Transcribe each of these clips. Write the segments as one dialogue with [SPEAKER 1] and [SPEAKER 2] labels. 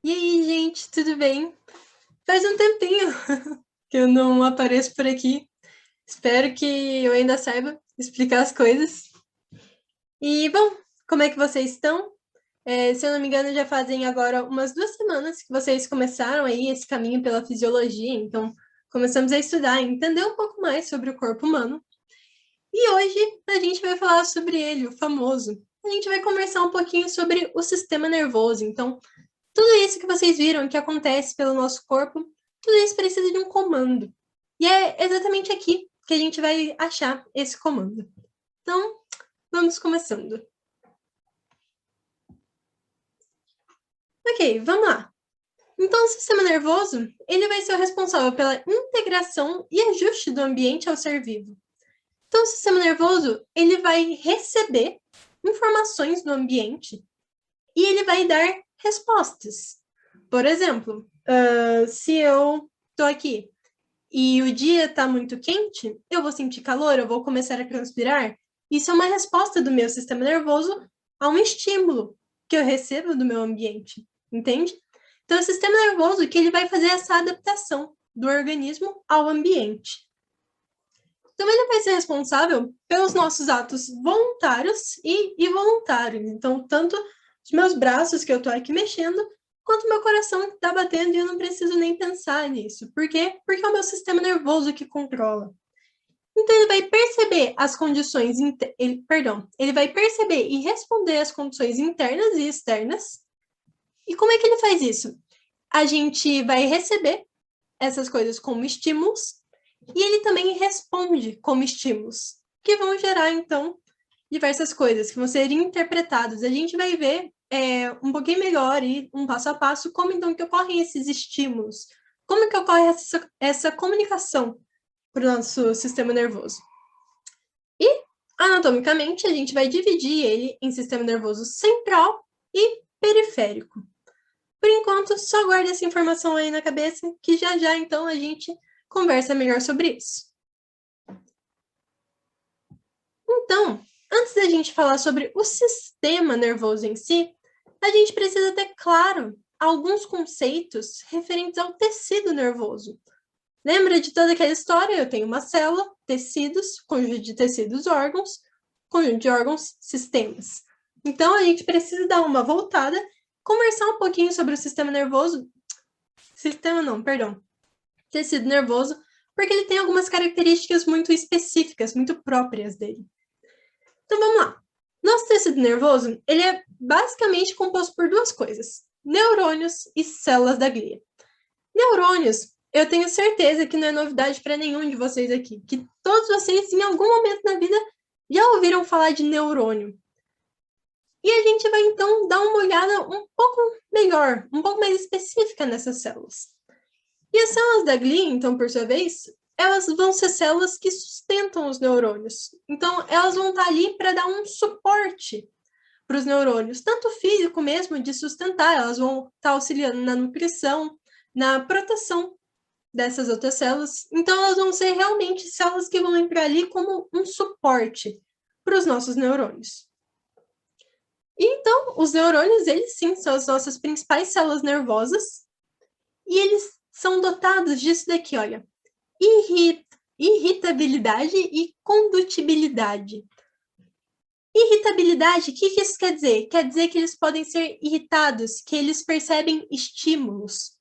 [SPEAKER 1] E aí, gente, tudo bem? Faz um tempinho que eu não apareço por aqui. Espero que eu ainda saiba explicar as coisas. E, bom, como é que vocês estão? Se eu não me engano, já fazem agora umas 2 semanas que vocês começaram aí esse caminho pela fisiologia, então começamos a estudar, entender um pouco mais sobre o corpo humano. E hoje a gente vai falar sobre ele, o famoso. A gente vai conversar um pouquinho sobre o sistema nervoso. Então, tudo isso que vocês viram que acontece pelo nosso corpo, tudo isso precisa de um comando. E é exatamente aqui que a gente vai achar esse comando. Então, vamos começando. Ok, vamos lá. Então, o sistema nervoso, ele vai ser o responsável pela integração e ajuste do ambiente ao ser vivo. Então, o sistema nervoso, ele vai receber informações do ambiente e ele vai dar respostas. Por exemplo, se eu estou aqui e o dia está muito quente, eu vou sentir calor, eu vou começar a transpirar. Isso é uma resposta do meu sistema nervoso a um estímulo que eu recebo do meu ambiente, entende? Então, é o sistema nervoso que ele vai fazer essa adaptação do organismo ao ambiente. Então, ele vai ser responsável pelos nossos atos voluntários e involuntários. Então, tanto os meus braços que eu estou aqui mexendo, quanto meu coração que está batendo e eu não preciso nem pensar nisso. Por quê? Porque é o meu sistema nervoso que controla. Então, ele vai perceber as condições, ele vai perceber e responder às condições internas e externas. E como é que ele faz isso? A gente vai receber essas coisas como estímulos e ele também responde como estímulos, que vão gerar, então, diversas coisas que vão ser interpretadas. A gente vai ver um pouquinho melhor e um passo a passo como, então, que ocorrem esses estímulos, como que ocorre essa comunicação para o nosso sistema nervoso. E, anatomicamente, a gente vai dividir ele em sistema nervoso central e periférico. Por enquanto, só guarde essa informação aí na cabeça, que já, então, a gente conversa melhor sobre isso. Então, antes da gente falar sobre o sistema nervoso em si, a gente precisa ter claro alguns conceitos referentes ao tecido nervoso. Lembra de toda aquela história? Eu tenho uma célula, tecidos, conjunto de tecidos, órgãos, conjunto de órgãos, sistemas. Então, a gente precisa dar uma voltada, conversar um pouquinho sobre o sistema nervoso. Sistema não, perdão. Tecido nervoso, porque ele tem algumas características muito específicas, muito próprias dele. Então, vamos lá. Nosso tecido nervoso, ele é basicamente composto por duas coisas, neurônios e células da glia. Neurônios, eu tenho certeza que não é novidade para nenhum de vocês aqui, que todos vocês, em algum momento na vida, já ouviram falar de neurônio. E a gente vai, então, dar uma olhada um pouco melhor, um pouco mais específica nessas células. E as células da glia, então, por sua vez, elas vão ser células que sustentam os neurônios. Então, elas vão estar ali para dar um suporte para os neurônios, tanto físico mesmo, de sustentar, elas vão estar auxiliando na nutrição, na proteção dessas outras células. Então, elas vão ser realmente células que vão entrar ali como um suporte para os nossos neurônios. E, então, os neurônios, eles sim, são as nossas principais células nervosas, e eles são dotados disso daqui, olha, irritabilidade e condutibilidade. Irritabilidade, o que isso quer dizer? Quer dizer que eles podem ser irritados, que eles percebem estímulos.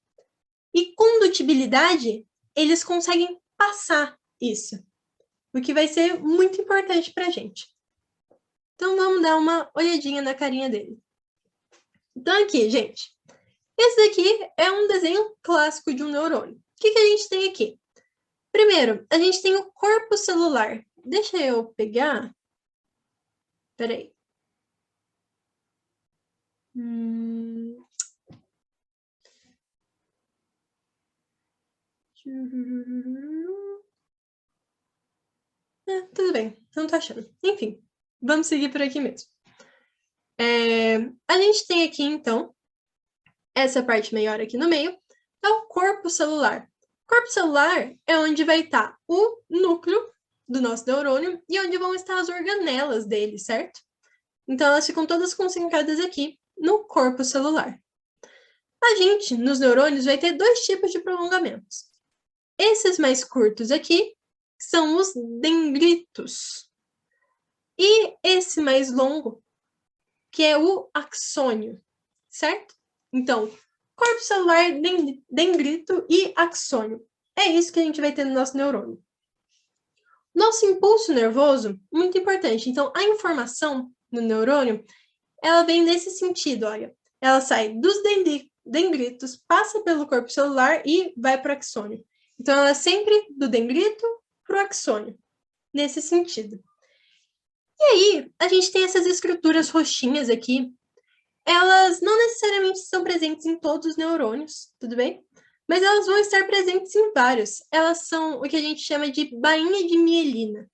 [SPEAKER 1] E condutibilidade, eles conseguem passar isso, o que vai ser muito importante para a gente. Então, vamos dar uma olhadinha na carinha dele. Então, aqui, gente, esse daqui é um desenho clássico de um neurônio. O que a gente tem aqui? Primeiro, a gente tem o corpo celular. Deixa eu pegar. Peraí. Tudo bem, não tô achando. Enfim, vamos seguir por aqui mesmo. A gente tem aqui, então, essa parte maior aqui no meio, é o corpo celular. O corpo celular é onde vai estar o núcleo do nosso neurônio e onde vão estar as organelas dele, certo? Então, elas ficam todas concentradas aqui no corpo celular. A gente, nos neurônios, vai ter dois tipos de prolongamentos. Esses mais curtos aqui são os dendritos. E esse mais longo, que é o axônio, certo? Então, corpo celular, dendrito e axônio. É isso que a gente vai ter no nosso neurônio. Nosso impulso nervoso, muito importante. Então, a informação no neurônio, ela vem nesse sentido, olha. Ela sai dos dendritos, passa pelo corpo celular e vai para o axônio. Então, ela é sempre do dendrito para o axônio, nesse sentido. E aí, a gente tem essas estruturas roxinhas aqui. Elas não necessariamente estão presentes em todos os neurônios, tudo bem? Mas elas vão estar presentes em vários. Elas são o que a gente chama de bainha de mielina.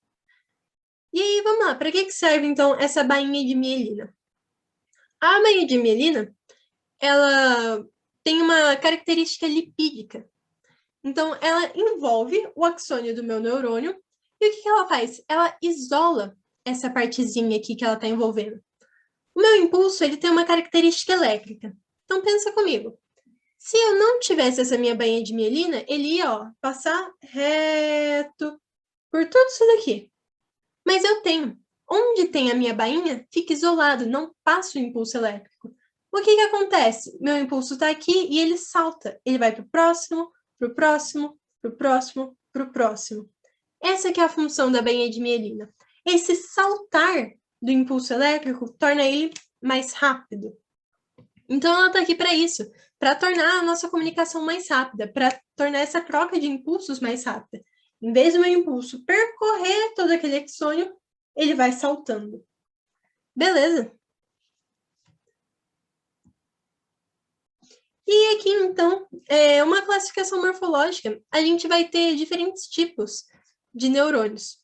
[SPEAKER 1] E aí, vamos lá, para que serve, então, essa bainha de mielina? A bainha de mielina, ela tem uma característica lipídica. Então, ela envolve o axônio do meu neurônio. E o que ela faz? Ela isola essa partezinha aqui que ela está envolvendo. O meu impulso, ele tem uma característica elétrica. Então, pensa comigo. Se eu não tivesse essa minha bainha de mielina, ele ia, ó, passar reto por tudo isso daqui. Mas eu tenho. Onde tem a minha bainha, fica isolado, não passa o impulso elétrico. O que acontece? Meu impulso está aqui e ele salta. Ele vai para o próximo, para o próximo, para o próximo, para o próximo. Essa que é a função da bainha de mielina. Esse saltar do impulso elétrico torna ele mais rápido. Então, ela está aqui para isso, para tornar a nossa comunicação mais rápida, para tornar essa troca de impulsos mais rápida. Em vez do meu impulso percorrer todo aquele axônio, ele vai saltando. Beleza? E aqui, então, é uma classificação morfológica. A gente vai ter diferentes tipos de neurônios.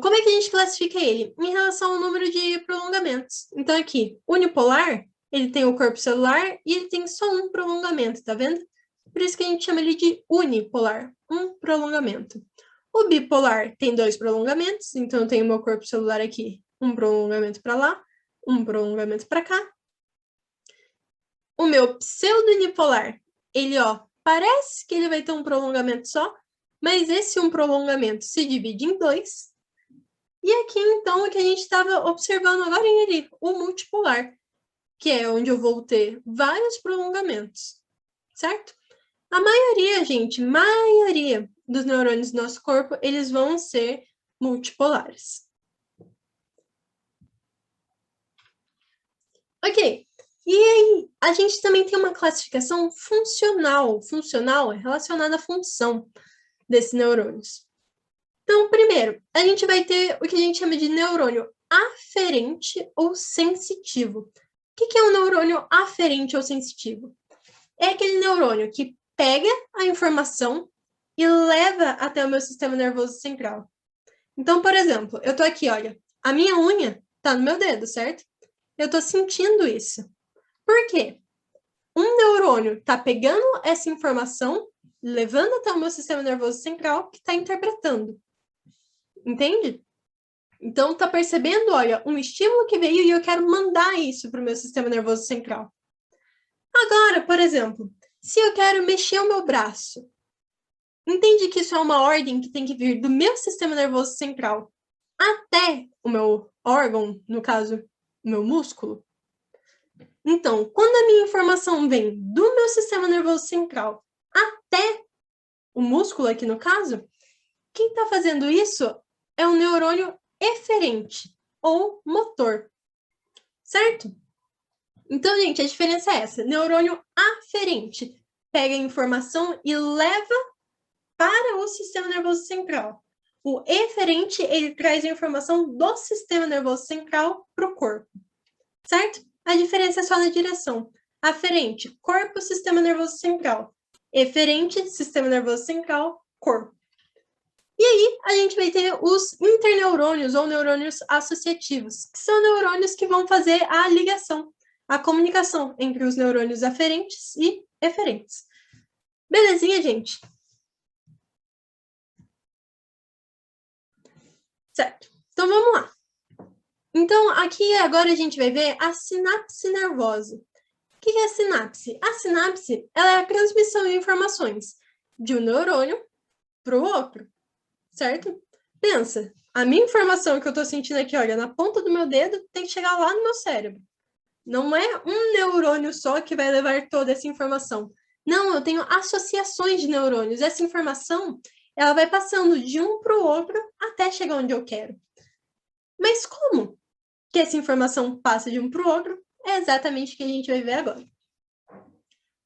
[SPEAKER 1] Como é que a gente classifica ele? Em relação ao número de prolongamentos. Então, aqui, unipolar, ele tem o corpo celular e ele tem só um prolongamento, tá vendo? Por isso que a gente chama ele de unipolar, um prolongamento. O bipolar tem dois prolongamentos, então eu tenho o meu corpo celular aqui, um prolongamento para lá, um prolongamento para cá. O meu pseudo-unipolar, ele, ó, parece que ele vai ter um prolongamento só, mas esse um prolongamento se divide em dois. E aqui, então, é que a gente estava observando agora ali, o multipolar, que é onde eu vou ter vários prolongamentos, certo? A maioria, gente, maioria dos neurônios do nosso corpo, eles vão ser multipolares. Ok, e aí a gente também tem uma classificação funcional. Funcional é relacionada à função desses neurônios. Então, primeiro, a gente vai ter o que a gente chama de neurônio aferente ou sensitivo. O que é um neurônio aferente ou sensitivo? É aquele neurônio que pega a informação e leva até o meu sistema nervoso central. Então, por exemplo, eu tô aqui, olha, a minha unha tá no meu dedo, certo? Eu tô sentindo isso. Por quê? Um neurônio tá pegando essa informação, levando até o meu sistema nervoso central, que tá interpretando. Entende? Então, tá percebendo, olha, um estímulo que veio e eu quero mandar isso para o meu sistema nervoso central. Agora, por exemplo, se eu quero mexer o meu braço, entende que isso é uma ordem que tem que vir do meu sistema nervoso central até o meu órgão, no caso, o meu músculo? Então, quando a minha informação vem do meu sistema nervoso central até o músculo, aqui no caso, quem está fazendo isso é um neurônio eferente ou motor, certo? Então, gente, a diferença é essa. Neurônio aferente pega a informação e leva para o sistema nervoso central. O eferente, ele traz a informação do sistema nervoso central para o corpo, certo? A diferença é só na direção. Aferente, corpo, sistema nervoso central. Eferente, sistema nervoso central, corpo. E aí, a gente vai ter os interneurônios ou neurônios associativos, que são neurônios que vão fazer a ligação, a comunicação entre os neurônios aferentes e eferentes. Belezinha, gente? Certo. Então, vamos lá. Então, aqui agora a gente vai ver a sinapse nervosa. que é a sinapse? A sinapse, ela é a transmissão de informações de um neurônio para o outro, certo? Pensa, a minha informação que eu estou sentindo aqui, olha, na ponta do meu dedo, tem que chegar lá no meu cérebro. Não é um neurônio só que vai levar toda essa informação. Não, eu tenho associações de neurônios. Essa informação, ela vai passando de um para o outro até chegar onde eu quero. Mas como que essa informação passa de um para o outro? É exatamente o que a gente vai ver agora.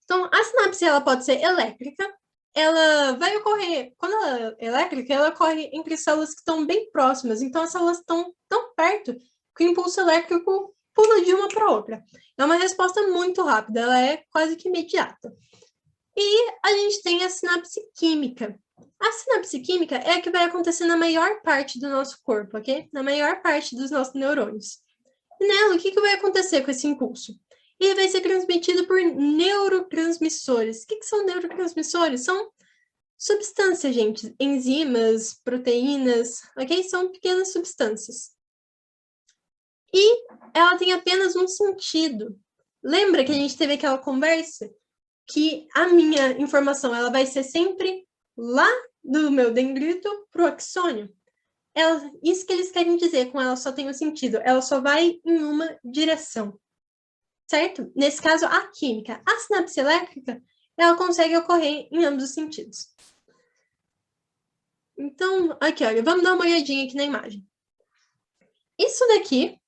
[SPEAKER 1] Então, a sinapse, ela pode ser elétrica. Ela vai ocorrer, quando ela é elétrica, ela ocorre entre células que estão bem próximas. Então, as células estão tão perto que o impulso elétrico pula de uma para outra. É uma resposta muito rápida, ela é quase que imediata. E a gente tem a sinapse química. A sinapse química é a que vai acontecer na maior parte do nosso corpo, ok? Na maior parte dos nossos neurônios. E nela, o que vai acontecer com esse impulso? Ele vai ser transmitido por neurotransmissores. O que são neurotransmissores? São substâncias, gente. Enzimas, proteínas, ok? São pequenas substâncias. E ela tem apenas um sentido. Lembra que a gente teve aquela conversa? Que a minha informação ela vai ser sempre lá do meu dendrito para o axônio. Isso que eles querem dizer com ela só tem um sentido. Ela só vai em uma direção. Certo? Nesse caso, a química. A sinapse elétrica, ela consegue ocorrer em ambos os sentidos. Então, aqui, olha, vamos dar uma olhadinha aqui na imagem. Isso daqui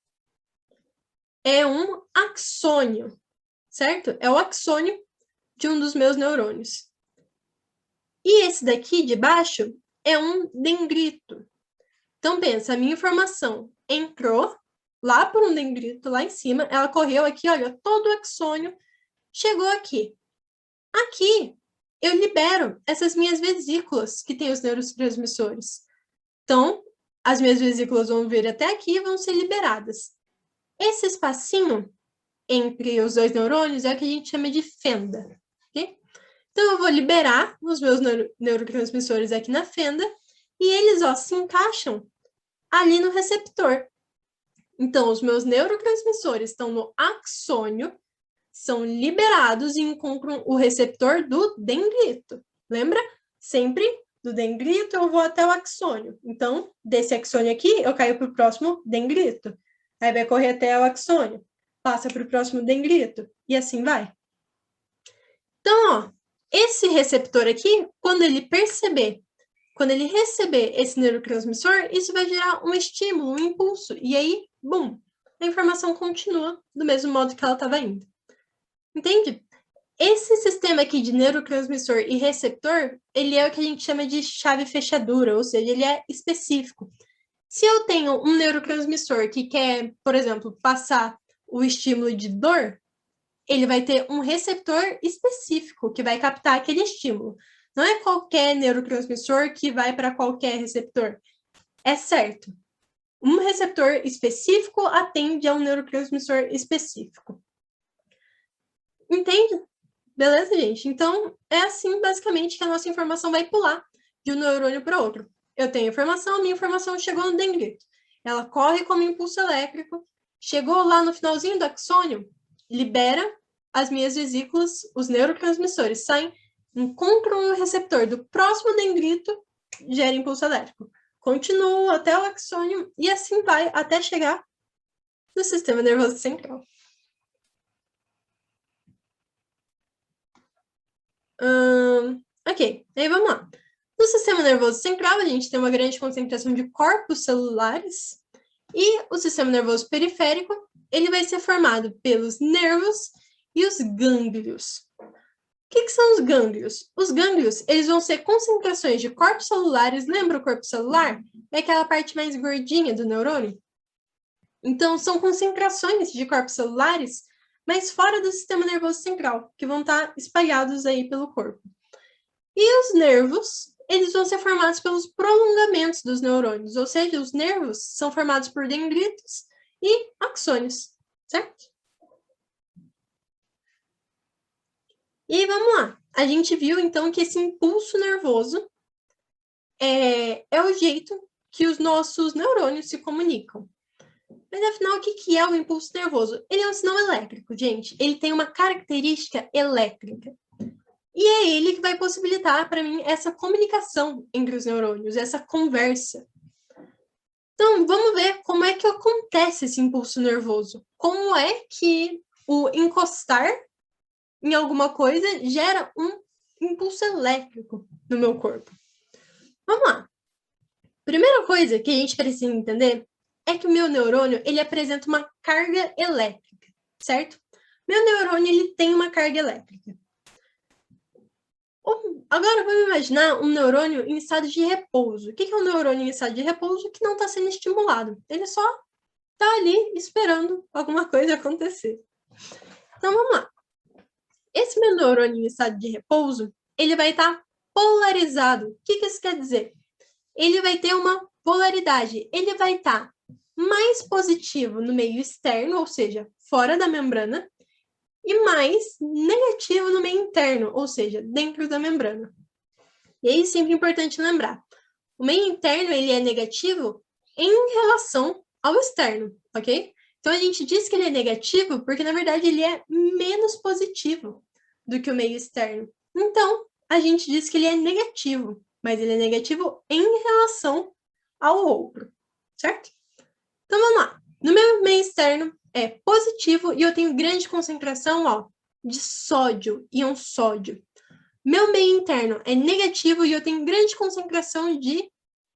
[SPEAKER 1] é um axônio, certo? É o axônio de um dos meus neurônios. E esse daqui de baixo é um dendrito. Então, pensa, a minha informação entrou lá por um dendrito, lá em cima, ela correu aqui, olha, todo o axônio chegou aqui. Aqui, eu libero essas minhas vesículas que têm os neurotransmissores. Então, as minhas vesículas vão vir até aqui e vão ser liberadas. Esse espacinho entre os dois neurônios é o que a gente chama de fenda. Okay? Então, eu vou liberar os meus neurotransmissores aqui na fenda e eles, ó, se encaixam ali no receptor. Então, os meus neurotransmissores estão no axônio, são liberados e encontram o receptor do dendrito. Lembra? Sempre do dendrito eu vou até o axônio. Então, desse axônio aqui, eu caio para o próximo dendrito. Aí vai correr até o axônio, passa para o próximo dendrito, e assim vai. Então, ó, esse receptor aqui, quando ele receber esse neurotransmissor, isso vai gerar um estímulo, um impulso, e aí, bum, a informação continua do mesmo modo que ela estava indo. Entende? Esse sistema aqui de neurotransmissor e receptor, ele é o que a gente chama de chave fechadura, ou seja, ele é específico. Se eu tenho um neurotransmissor que quer, por exemplo, passar o estímulo de dor, ele vai ter um receptor específico que vai captar aquele estímulo. Não é qualquer neurotransmissor que vai para qualquer receptor. É certo. Um receptor específico atende a um neurotransmissor específico. Entende? Beleza, gente? Então, é assim, basicamente, que a nossa informação vai pular de um neurônio para outro. Eu tenho informação, minha informação chegou no dendrito. Ela corre como impulso elétrico, chegou lá no finalzinho do axônio, libera as minhas vesículas, os neurotransmissores saem, encontram o receptor do próximo dendrito, gera impulso elétrico. Continua até o axônio e assim vai até chegar no sistema nervoso central. Ok, aí vamos lá. No sistema nervoso central, a gente tem uma grande concentração de corpos celulares e o sistema nervoso periférico, ele vai ser formado pelos nervos e os gânglios. O que são os gânglios? Os gânglios, eles vão ser concentrações de corpos celulares. Lembra o corpo celular? É aquela parte mais gordinha do neurônio. Então, são concentrações de corpos celulares, mas fora do sistema nervoso central, que vão estar espalhados aí pelo corpo. E os nervos, eles vão ser formados pelos prolongamentos dos neurônios, ou seja, os nervos são formados por dendritos e axônios, certo? E aí, vamos lá. A gente viu, então, que esse impulso nervoso é o jeito que os nossos neurônios se comunicam. Mas afinal, o que é o impulso nervoso? Ele é um sinal elétrico, gente. Ele tem uma característica elétrica. E é ele que vai possibilitar para mim essa comunicação entre os neurônios, essa conversa. Então, vamos ver como é que acontece esse impulso nervoso. Como é que o encostar em alguma coisa gera um impulso elétrico no meu corpo. Vamos lá. Primeira coisa que a gente precisa entender é que o meu neurônio, ele apresenta uma carga elétrica, certo? Meu neurônio, ele tem uma carga elétrica. Agora, vamos imaginar um neurônio em estado de repouso. O que é um neurônio em estado de repouso que não está sendo estimulado? Ele só está ali esperando alguma coisa acontecer. Então, vamos lá. Esse meu neurônio em estado de repouso, ele vai estar polarizado. O que isso quer dizer? Ele vai ter uma polaridade. Ele vai estar mais positivo no meio externo, ou seja, fora da membrana, e mais negativo no meio interno, ou seja, dentro da membrana. E aí, sempre importante lembrar, o meio interno ele é negativo em relação ao externo, ok? Então, a gente diz que ele é negativo porque, na verdade, ele é menos positivo do que o meio externo. Então, a gente diz que ele é negativo, mas ele é negativo em relação ao outro, certo? Então, vamos lá. No meu meio externo é positivo e eu tenho grande concentração, ó, de sódio, íon sódio. Meu meio interno é negativo e eu tenho grande concentração de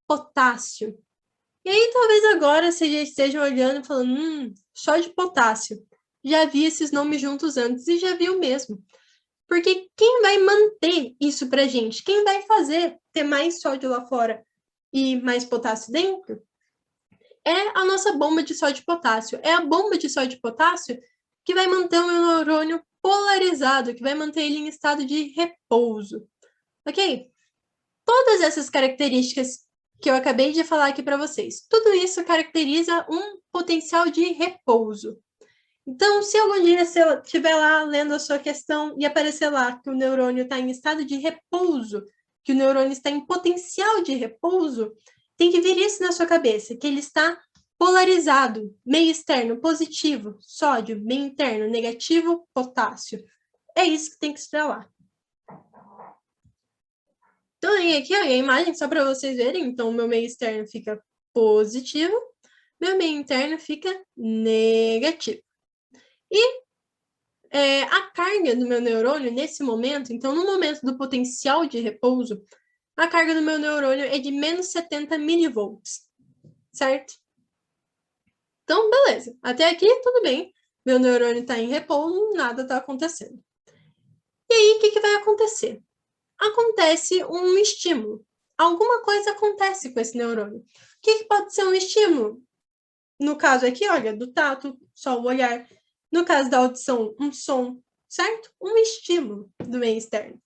[SPEAKER 1] potássio. E aí, talvez agora vocês já estejam olhando e falando, só de potássio. Já vi esses nomes juntos antes e já vi o mesmo. Porque quem vai manter isso pra gente? Quem vai fazer ter mais sódio lá fora e mais potássio dentro? É a nossa bomba de sódio e potássio. É a bomba de sódio e potássio que vai manter o meu neurônio polarizado, que vai manter ele em estado de repouso. Ok? Todas essas características que eu acabei de falar aqui para vocês, tudo isso caracteriza um potencial de repouso. Então, se algum dia você estiver lá lendo a sua questão e aparecer lá que o neurônio está em estado de repouso, que o neurônio está em potencial de repouso, tem que vir isso na sua cabeça, que ele está polarizado, meio externo, positivo, sódio, meio interno, negativo, potássio. É isso que tem que estar lá. Então, aqui ó, a imagem, só para vocês verem. Então, o meu meio externo fica positivo, meu meio interno fica negativo. E a carga do meu neurônio, nesse momento, então, no momento do potencial de repouso, a carga do meu neurônio é de menos 70 milivolts, certo? Então, beleza. Até aqui, tudo bem. Meu neurônio está em repouso, nada está acontecendo. E aí, o que vai acontecer? Acontece um estímulo. Alguma coisa acontece com esse neurônio. O que pode ser um estímulo? No caso aqui, olha, do tato, só o olhar. No caso da audição, um som, certo? Um estímulo do meio externo.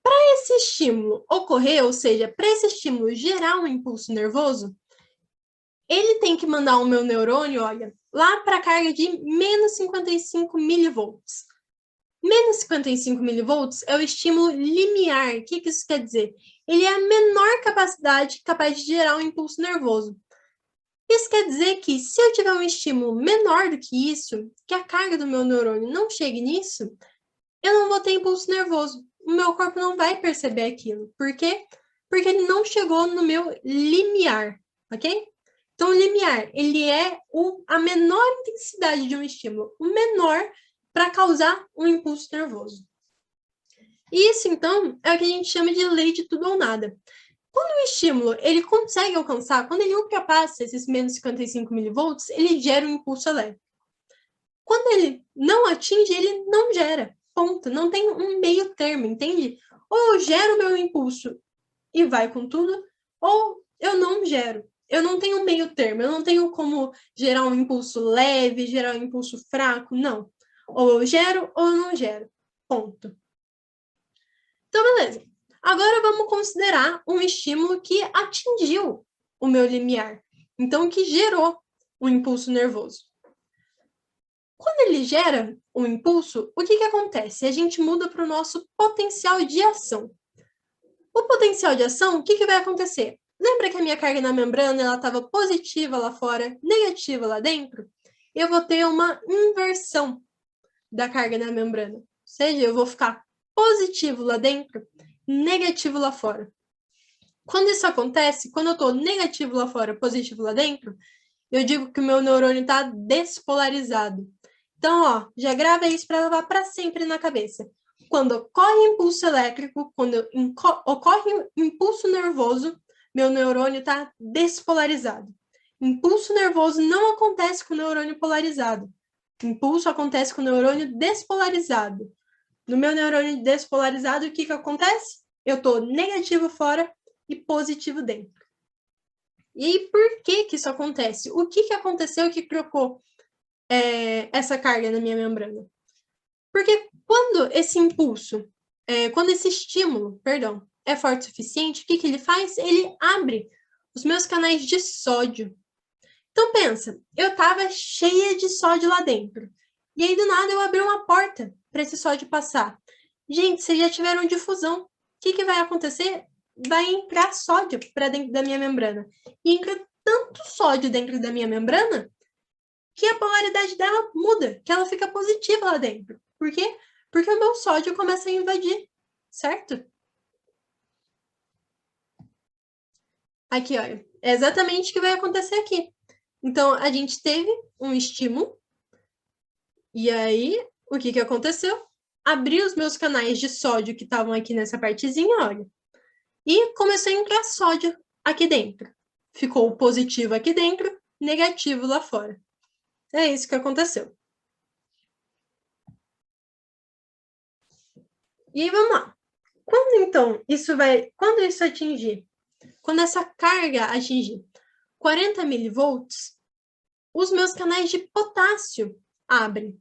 [SPEAKER 1] Para esse estímulo ocorrer, ou seja, para esse estímulo gerar um impulso nervoso, ele tem que mandar o meu neurônio, olha, lá para a carga de menos 55 milivolts. Menos 55 milivolts é o estímulo limiar. O que isso quer dizer? Ele é a menor capacidade capaz de gerar um impulso nervoso. Isso quer dizer que, se eu tiver um estímulo menor do que isso, que a carga do meu neurônio não chegue nisso, eu não vou ter impulso nervoso. O meu corpo não vai perceber aquilo. Por quê? Porque ele não chegou no meu limiar, ok? Então, o limiar, ele é a menor intensidade de um estímulo, o menor para causar um impulso nervoso. Isso, então, é o que a gente chama de lei de tudo ou nada. Quando o estímulo ele consegue alcançar, quando ele ultrapassa esses menos 55 milivolts, ele gera um impulso elétrico. Quando ele não atinge, ele não gera. Ponto. Não tem um meio termo, entende? Ou eu gero o meu impulso e vai com tudo, ou eu não gero. Eu não tenho um meio termo, eu não tenho como gerar um impulso leve, gerar um impulso fraco, não. Ou eu gero ou eu não gero. Ponto. Então, beleza. Agora vamos considerar um estímulo que atingiu o meu limiar. Então, que gerou um impulso nervoso. Quando ele gera um impulso, o que acontece? A gente muda para o nosso potencial de ação. O potencial de ação, o que vai acontecer? Lembra que a minha carga na membrana ela estava positiva lá fora, negativa lá dentro? Eu vou ter uma inversão da carga na membrana. Ou seja, eu vou ficar positivo lá dentro, negativo lá fora. Quando isso acontece, quando eu estou negativo lá fora, positivo lá dentro, eu digo que o meu neurônio está despolarizado. Então, ó, já grava isso para levar para sempre na cabeça. Quando ocorre impulso elétrico, quando ocorre impulso nervoso, meu neurônio está despolarizado. Impulso nervoso não acontece com o neurônio polarizado. Impulso acontece com o neurônio despolarizado. No meu neurônio despolarizado, o que que acontece? Eu estou negativo fora e positivo dentro. E aí, por que que isso acontece? O que que aconteceu que trocou essa carga na minha membrana? Porque quando esse impulso, quando esse estímulo, perdão, é forte o suficiente, o que que ele faz? Ele abre os meus canais de sódio. Então pensa, eu estava cheia de sódio lá dentro. E aí do nada eu abri uma porta para esse sódio passar. Gente, vocês já tiveram difusão. O que que vai acontecer? Vai entrar sódio para dentro da minha membrana. E entra tanto sódio dentro da minha membrana que a polaridade dela muda, que ela fica positiva lá dentro. Por quê? Porque o meu sódio começa a invadir, certo? Aqui, olha, é exatamente o que vai acontecer aqui. Então, a gente teve um estímulo, e aí, o que que aconteceu? Abri os meus canais de sódio que estavam aqui nessa partezinha, olha, e começou a entrar sódio aqui dentro. Ficou positivo aqui dentro, negativo lá fora. É isso que aconteceu. E aí, vamos lá. Quando isso atingir, quando essa carga atingir 40 milivolts, os meus canais de potássio abrem.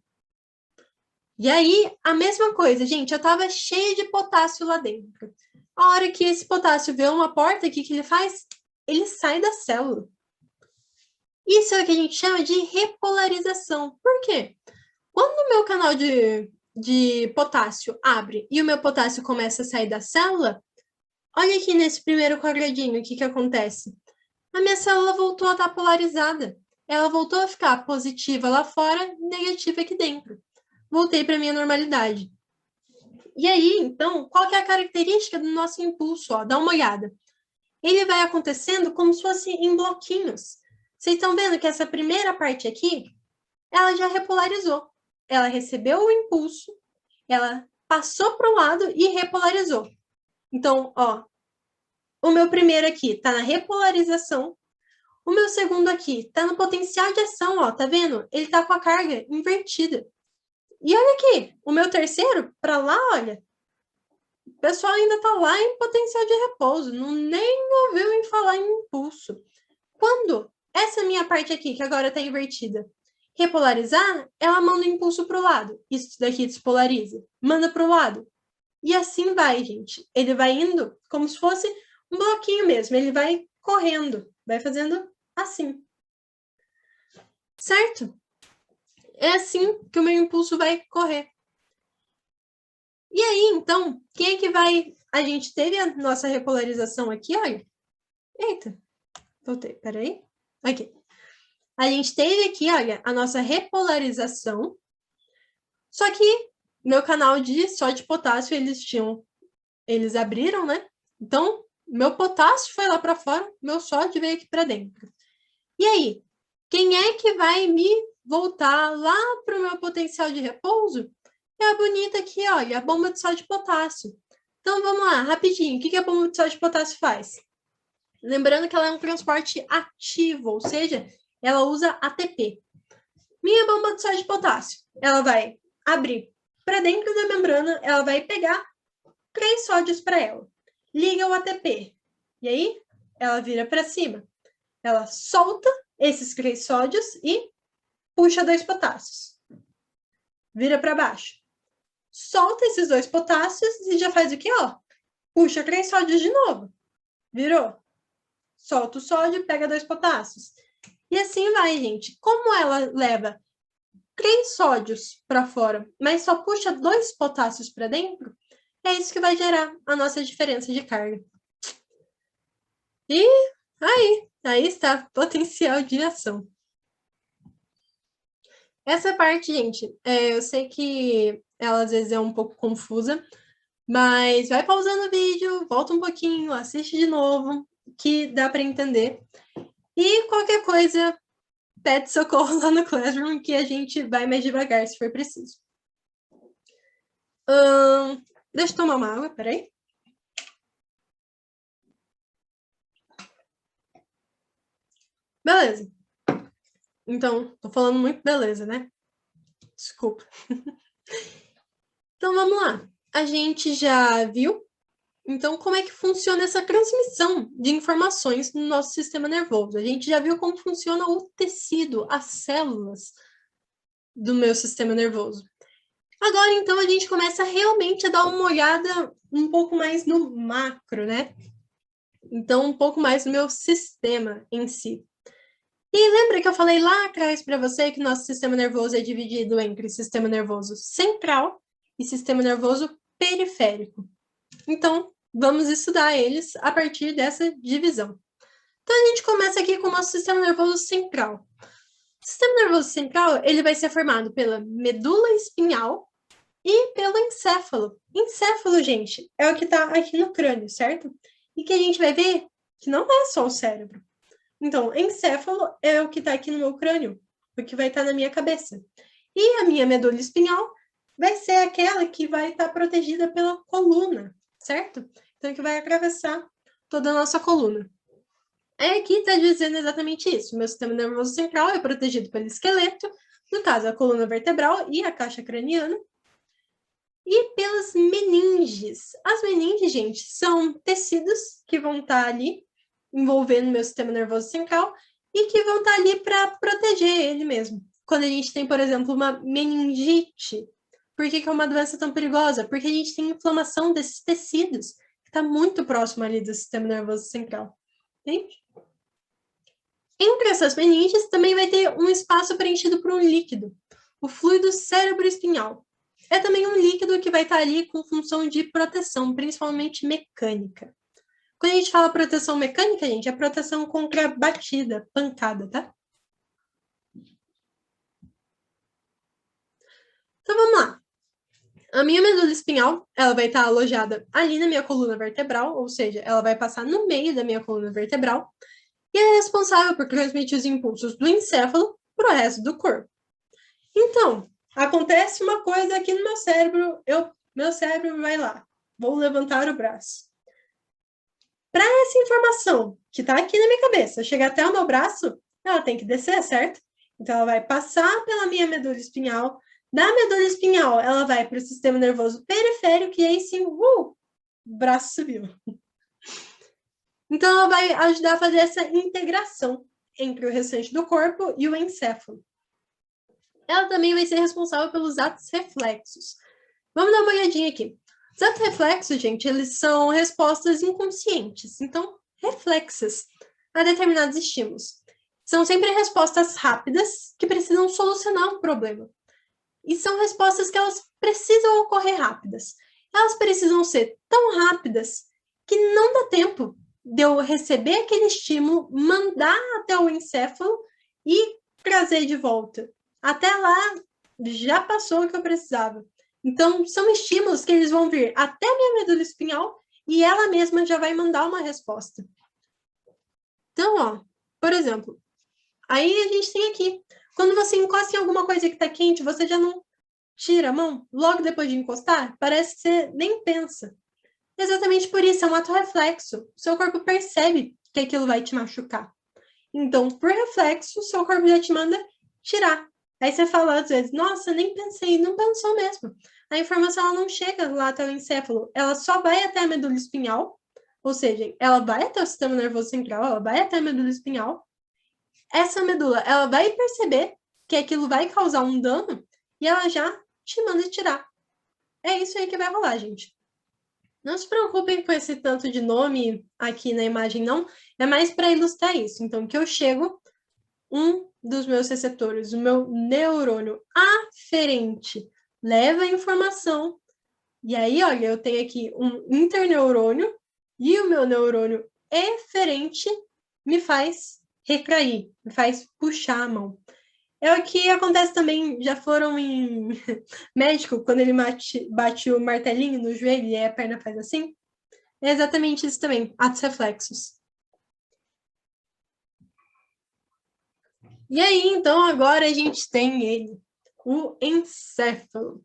[SPEAKER 1] E aí, a mesma coisa, gente, eu tava cheia de potássio lá dentro. A hora que esse potássio vê uma porta, o que que ele faz? Ele sai da célula. Isso é o que a gente chama de repolarização. Por quê? Quando o meu canal de potássio abre e o meu potássio começa a sair da célula, olha aqui nesse primeiro quadradinho, o que que acontece? A minha célula voltou a estar polarizada. Ela voltou a ficar positiva lá fora, negativa aqui dentro. Voltei para minha normalidade. E aí, então, qual que é a característica do nosso impulso? Ó, dá uma olhada. Ele vai acontecendo como se fosse em bloquinhos. Vocês estão vendo que essa primeira parte aqui, ela já repolarizou. Ela recebeu o impulso, ela passou para o lado e repolarizou. Então, ó, o meu primeiro aqui está na repolarização, o meu segundo aqui está no potencial de ação, ó, tá vendo? Ele está com a carga invertida. E olha aqui, o meu terceiro, para lá, olha, o pessoal ainda está lá em potencial de repouso, não nem ouviu em falar em impulso. Quando essa minha parte aqui, que agora está invertida, repolarizar, ela manda o impulso para o lado. Isso daqui despolariza, manda para o lado. E assim vai, gente. Ele vai indo como se fosse um bloquinho mesmo. Ele vai correndo, vai fazendo assim. Certo? É assim que o meu impulso vai correr. E aí, então, quem é que vai... A gente teve a nossa repolarização aqui, olha. Eita, voltei, peraí. Aqui. A gente teve aqui, olha, a nossa repolarização. Só que meu canal de sódio e potássio, eles abriram, né? Então, meu potássio foi lá para fora, meu sódio veio aqui para dentro. E aí, quem é que vai me voltar lá para o meu potencial de repouso? É a bonita aqui, olha, a bomba de sódio e potássio. Então, vamos lá, rapidinho. O que a bomba de sódio e potássio faz? Lembrando que ela é um transporte ativo, ou seja, ela usa ATP. Minha bomba de sódio e potássio, ela vai abrir para dentro da membrana, ela vai pegar 3 sódios para ela. Liga o ATP. E aí, ela vira para cima. Ela solta esses 3 sódios e puxa 2 potássios. Vira para baixo. Solta esses 2 potássios e já faz o quê? Ó, puxa 3 sódios de novo. Virou. Solta o sódio, pega 2 potássios. E assim vai, gente. Como ela leva 3 sódios para fora, mas só puxa 2 potássios para dentro, é isso que vai gerar a nossa diferença de carga. E aí está, potencial de ação. Essa parte, gente, eu sei que ela às vezes é um pouco confusa, mas vai pausando o vídeo, volta um pouquinho, assiste de novo, que dá para entender. E qualquer coisa, pede socorro lá no Classroom, que a gente vai mais devagar se for preciso. Deixa eu tomar uma água, peraí. Beleza. Então, tô falando muito beleza, né? Desculpa. Então, vamos lá. A gente já viu, então, como é que funciona essa transmissão de informações no nosso sistema nervoso. A gente já viu como funciona o tecido, as células do meu sistema nervoso. Agora, então, a gente começa realmente a dar uma olhada um pouco mais no macro, né? Então, um pouco mais no meu sistema em si. E lembra que eu falei lá atrás para você que nosso sistema nervoso é dividido entre sistema nervoso central e sistema nervoso periférico. Então, vamos estudar eles a partir dessa divisão. Então, a gente começa aqui com o nosso sistema nervoso central. O sistema nervoso central, ele vai ser formado pela medula espinhal e pelo encéfalo. Encéfalo, gente, é o que está aqui no crânio, certo? E que a gente vai ver que não é só o cérebro. Então, encéfalo é o que está aqui no meu crânio, o que vai estar na minha cabeça. E a minha medula espinhal vai ser aquela que vai estar protegida pela coluna, certo? Então, que vai atravessar toda a nossa coluna. Aí aqui está dizendo exatamente isso. O meu sistema nervoso central é protegido pelo esqueleto, no caso, a coluna vertebral e a caixa craniana, e pelas meninges. As meninges, gente, são tecidos que vão estar ali envolvendo o meu sistema nervoso central e que vão estar ali para proteger ele mesmo. Quando a gente tem, por exemplo, uma meningite, por que é uma doença tão perigosa? Porque a gente tem inflamação desses tecidos, que está muito próximo ali do sistema nervoso central. Entende? Entre essas meninges também vai ter um espaço preenchido por um líquido, o fluido cerebroespinhal. É também um líquido que vai estar ali com função de proteção, principalmente mecânica. Quando a gente fala proteção mecânica, gente, é proteção contra batida, pancada, tá? Então vamos lá. A minha medula espinhal, ela vai estar alojada ali na minha coluna vertebral, ou seja, ela vai passar no meio da minha coluna vertebral e é responsável por transmitir os impulsos do encéfalo para o resto do corpo. Então, acontece uma coisa aqui no meu cérebro, meu cérebro vai lá, vou levantar o braço. Para essa informação que está aqui na minha cabeça chegar até o meu braço, ela tem que descer, certo? Então, ela vai passar pela minha medula espinhal. Da medula espinhal, ela vai para o sistema nervoso periférico e aí sim, o braço subiu. Então, ela vai ajudar a fazer essa integração entre o restante do corpo e o encéfalo. Ela também vai ser responsável pelos atos reflexos. Vamos dar uma olhadinha aqui. Os atos reflexos, gente, eles são respostas inconscientes, então reflexas a determinados estímulos. São sempre respostas rápidas que precisam solucionar um problema. E são respostas que elas precisam ocorrer rápidas. Elas precisam ser tão rápidas que não dá tempo de eu receber aquele estímulo, mandar até o encéfalo e trazer de volta. Até lá, já passou o que eu precisava. Então, são estímulos que eles vão vir até a minha medula espinhal e ela mesma já vai mandar uma resposta. Então, ó, por exemplo, aí a gente tem aqui, quando você encosta em alguma coisa que está quente, você já não tira a mão logo depois de encostar? Parece que você nem pensa. Exatamente por isso, é um ato reflexo. O seu corpo percebe que aquilo vai te machucar. Então, por reflexo, o seu corpo já te manda tirar. Aí você fala às vezes, nossa, nem pensei, não pensou mesmo. A informação ela não chega lá até o encéfalo, ela só vai até a medula espinhal, ou seja, ela vai até o sistema nervoso central, ela vai até a medula espinhal. Essa medula, ela vai perceber que aquilo vai causar um dano e ela já te manda tirar. É isso aí que vai rolar, gente. Não se preocupem com esse tanto de nome aqui na imagem, não. É mais para ilustrar isso. Então, que eu chego, um dos meus receptores, o meu neurônio aferente, leva a informação. E aí, olha, eu tenho aqui um interneurônio e o meu neurônio eferente me faz retrair, me faz puxar a mão. É o que acontece também, já foram em médico, quando ele bate o martelinho no joelho e a perna faz assim? É exatamente isso também, atos reflexos. E aí, então, agora a gente tem ele, o encéfalo.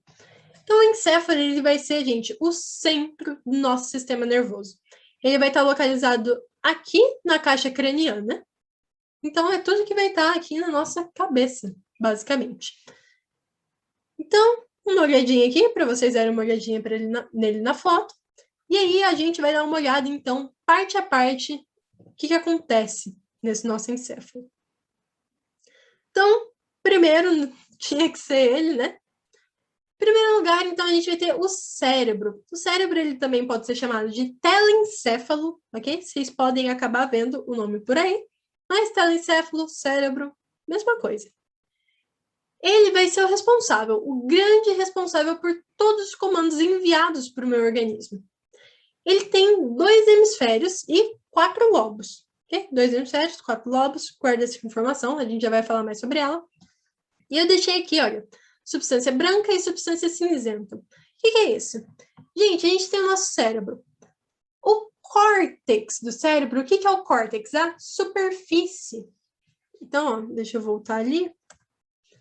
[SPEAKER 1] Então, o encéfalo, ele vai ser, gente, o centro do nosso sistema nervoso. Ele vai estar localizado aqui na caixa craniana. Então, é tudo que vai estar aqui na nossa cabeça, basicamente. Então, uma olhadinha aqui, para vocês darem uma olhadinha nele na foto. E aí, a gente vai dar uma olhada, então, parte a parte, o que acontece nesse nosso encéfalo. Então, primeiro, tinha que ser ele, né? Em primeiro lugar, então, a gente vai ter o cérebro. O cérebro, ele também pode ser chamado de telencéfalo, ok? Vocês podem acabar vendo o nome por aí. Mas telencéfalo, cérebro, mesma coisa. Ele vai ser o responsável, o grande responsável por todos os comandos enviados para o meu organismo. Ele tem 2 hemisférios e 4 lobos. Okay? 2 hemisférios, 4 lobos. Guarda essa informação, a gente já vai falar mais sobre ela. E eu deixei aqui, olha, substância branca e substância cinzenta. O que é isso? Gente, a gente tem o nosso cérebro. O córtex do cérebro, o que é o córtex? A superfície. Então, ó, deixa eu voltar ali.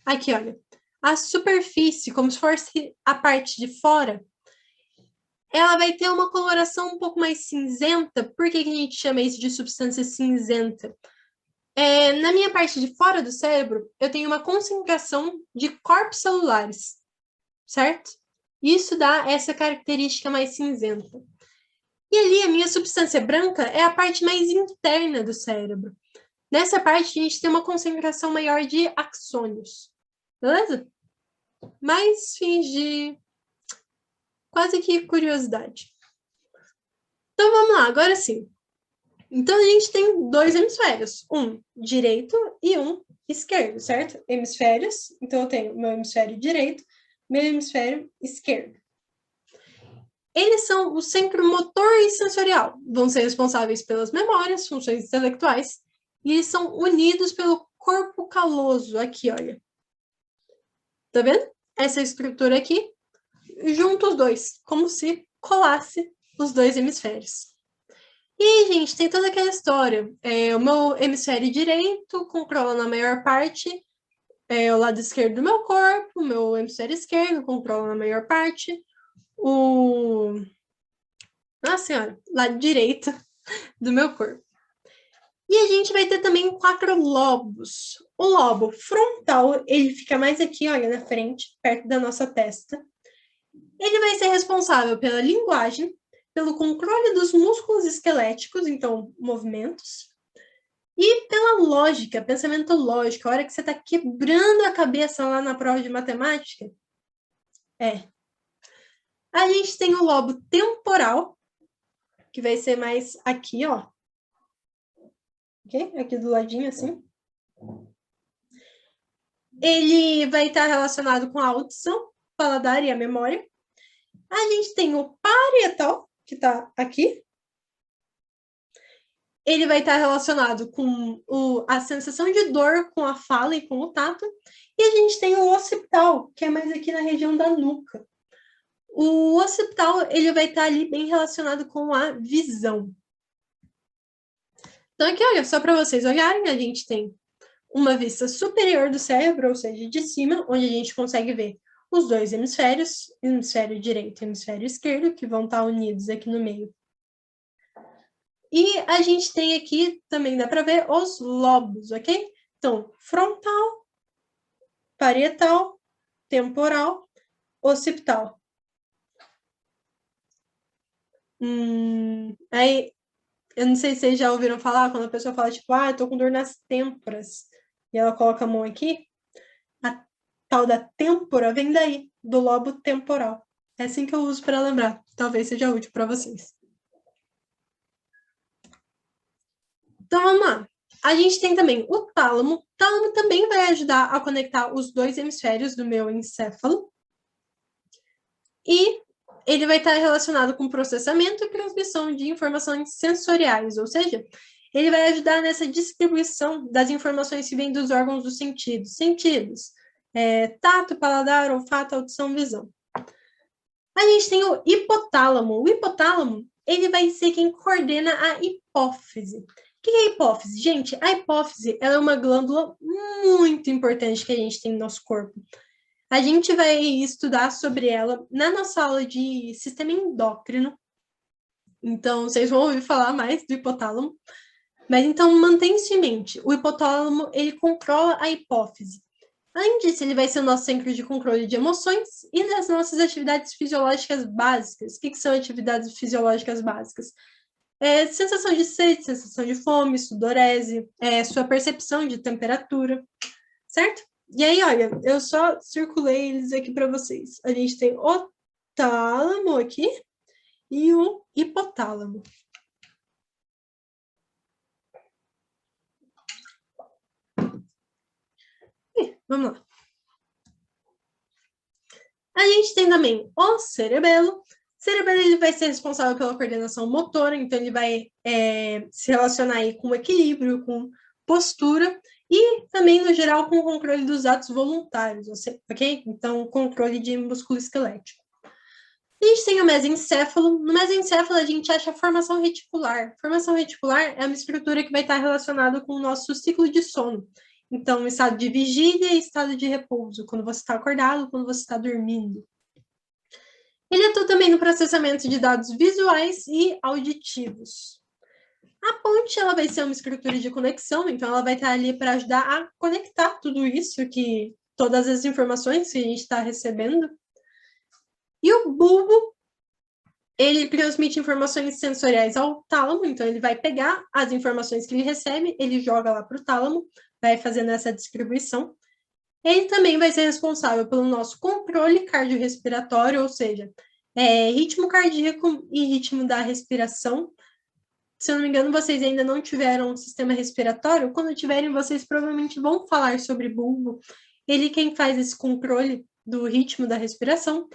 [SPEAKER 1] Aqui, olha. A superfície, como se fosse a parte de fora, ela vai ter uma coloração um pouco mais cinzenta. Por que a gente chama isso de substância cinzenta? Na minha parte de fora do cérebro, eu tenho uma concentração de corpos celulares, certo? Isso dá essa característica mais cinzenta. E ali, a minha substância branca é a parte mais interna do cérebro. Nessa parte, a gente tem uma concentração maior de axônios. Beleza? Mais fins de quase que curiosidade. Então, vamos lá, agora sim. Então, a gente tem 2 hemisférios, um direito e um esquerdo, certo? Hemisférios, então eu tenho meu hemisfério direito, meu hemisfério esquerdo. Eles são o centro motor e sensorial, vão ser responsáveis pelas memórias, funções intelectuais, e eles são unidos pelo corpo caloso, aqui, olha. Tá vendo? Essa estrutura aqui, junto os dois, como se colasse os 2 hemisférios. E, gente, tem toda aquela história. O meu hemisfério direito controla na maior parte o lado esquerdo do meu corpo, o meu hemisfério esquerdo controla na maior parte nossa senhora, lado direito do meu corpo. E a gente vai ter também 4 lobos. O lobo frontal, ele fica mais aqui, olha, na frente, perto da nossa testa. Ele vai ser responsável pela linguagem, pelo controle dos músculos esqueléticos, então, movimentos, e pela lógica, pensamento lógico. A hora que você está quebrando a cabeça lá na prova de matemática, a gente tem o lobo temporal, que vai ser mais aqui, ó. Ok? Aqui do ladinho, assim. Ele vai estar relacionado com a audição, paladar e a memória. A gente tem o parietal, que está aqui. Ele vai estar relacionado com a sensação de dor, com a fala e com o tato. E a gente tem o occipital, que é mais aqui na região da nuca. O occipital, ele vai estar ali bem relacionado com a visão. Então, aqui, olha, só para vocês olharem, a gente tem uma vista superior do cérebro, ou seja, de cima, onde a gente consegue ver os 2 hemisférios, hemisfério direito e hemisfério esquerdo, que vão estar unidos aqui no meio. E a gente tem aqui, também dá para ver, os lobos, ok? Então, frontal, parietal, temporal, occipital. Aí, eu não sei se vocês já ouviram falar, quando a pessoa fala, tipo, eu tô com dor nas têmporas, e ela coloca a mão aqui, a tal da têmpora vem daí, do lobo temporal. É assim que eu uso para lembrar. Talvez seja útil para vocês. Então, vamos lá. A gente tem também o tálamo. O tálamo também vai ajudar a conectar os 2 hemisférios do meu encéfalo. E ele vai estar relacionado com processamento e transmissão de informações sensoriais, ou seja, ele vai ajudar nessa distribuição das informações que vêm dos órgãos dos sentidos. Tato, paladar, olfato, audição, visão. A gente tem o hipotálamo. O hipotálamo, ele vai ser quem coordena a hipófise. O que é a hipófise? Gente, a hipófise ela é uma glândula muito importante que a gente tem no nosso corpo. A gente vai estudar sobre ela na nossa aula de sistema endócrino. Então, vocês vão ouvir falar mais do hipotálamo. Mas então, mantenha-se em mente. O hipotálamo, ele controla a hipófise. Além disso, ele vai ser o nosso centro de controle de emoções e das nossas atividades fisiológicas básicas. O que são atividades fisiológicas básicas? Sensação de sede, sensação de fome, sudorese, sua percepção de temperatura, certo? E aí, olha, eu só circulei eles aqui para vocês. A gente tem o tálamo aqui e o hipotálamo. Vamos lá. A gente tem também o cerebelo. O cerebelo ele vai ser responsável pela coordenação motora, então ele vai se relacionar aí com equilíbrio, com postura e também, no geral, com o controle dos atos voluntários, ok? Então, controle de músculo esquelético. A gente tem o mesencéfalo. No mesencéfalo, a gente acha a formação reticular. Formação reticular é uma estrutura que vai estar relacionada com o nosso ciclo de sono. Então, estado de vigília e estado de repouso, quando você está acordado, quando você está dormindo. Ele atua também no processamento de dados visuais e auditivos. A ponte, ela vai ser uma estrutura de conexão, então ela vai estar ali para ajudar a conectar tudo isso, todas as informações que a gente está recebendo. E o bulbo, ele transmite informações sensoriais ao tálamo, então ele vai pegar as informações que ele recebe, ele joga lá para o tálamo, vai fazendo essa distribuição. Ele também vai ser responsável pelo nosso controle cardiorrespiratório, ou seja, ritmo cardíaco e ritmo da respiração. Se eu não me engano, vocês ainda não tiveram um sistema respiratório. Quando tiverem, vocês provavelmente vão falar sobre bulbo. Ele quem faz esse controle do ritmo da respiração,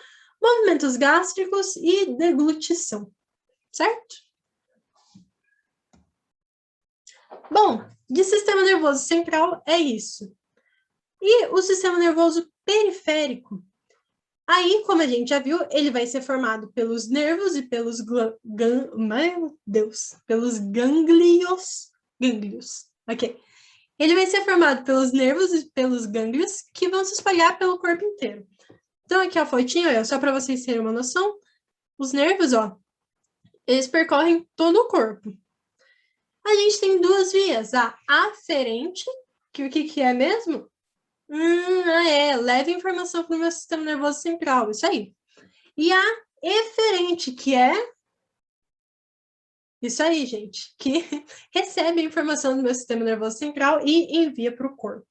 [SPEAKER 1] movimentos gástricos e deglutição, certo? Bom, de sistema nervoso central é isso. E o sistema nervoso periférico? Aí, como a gente já viu, ele vai ser formado pelos nervos e pelos pelos gânglios. Ok. Ele vai ser formado pelos nervos e pelos gânglios que vão se espalhar pelo corpo inteiro. Então, aqui a fotinha, só para vocês terem uma noção, os nervos, eles percorrem todo o corpo. A gente tem duas vias, a aferente, que o que é mesmo? Leva informação para o meu sistema nervoso central, isso aí. E a eferente, que é isso aí, gente, que recebe a informação do meu sistema nervoso central e envia para o corpo.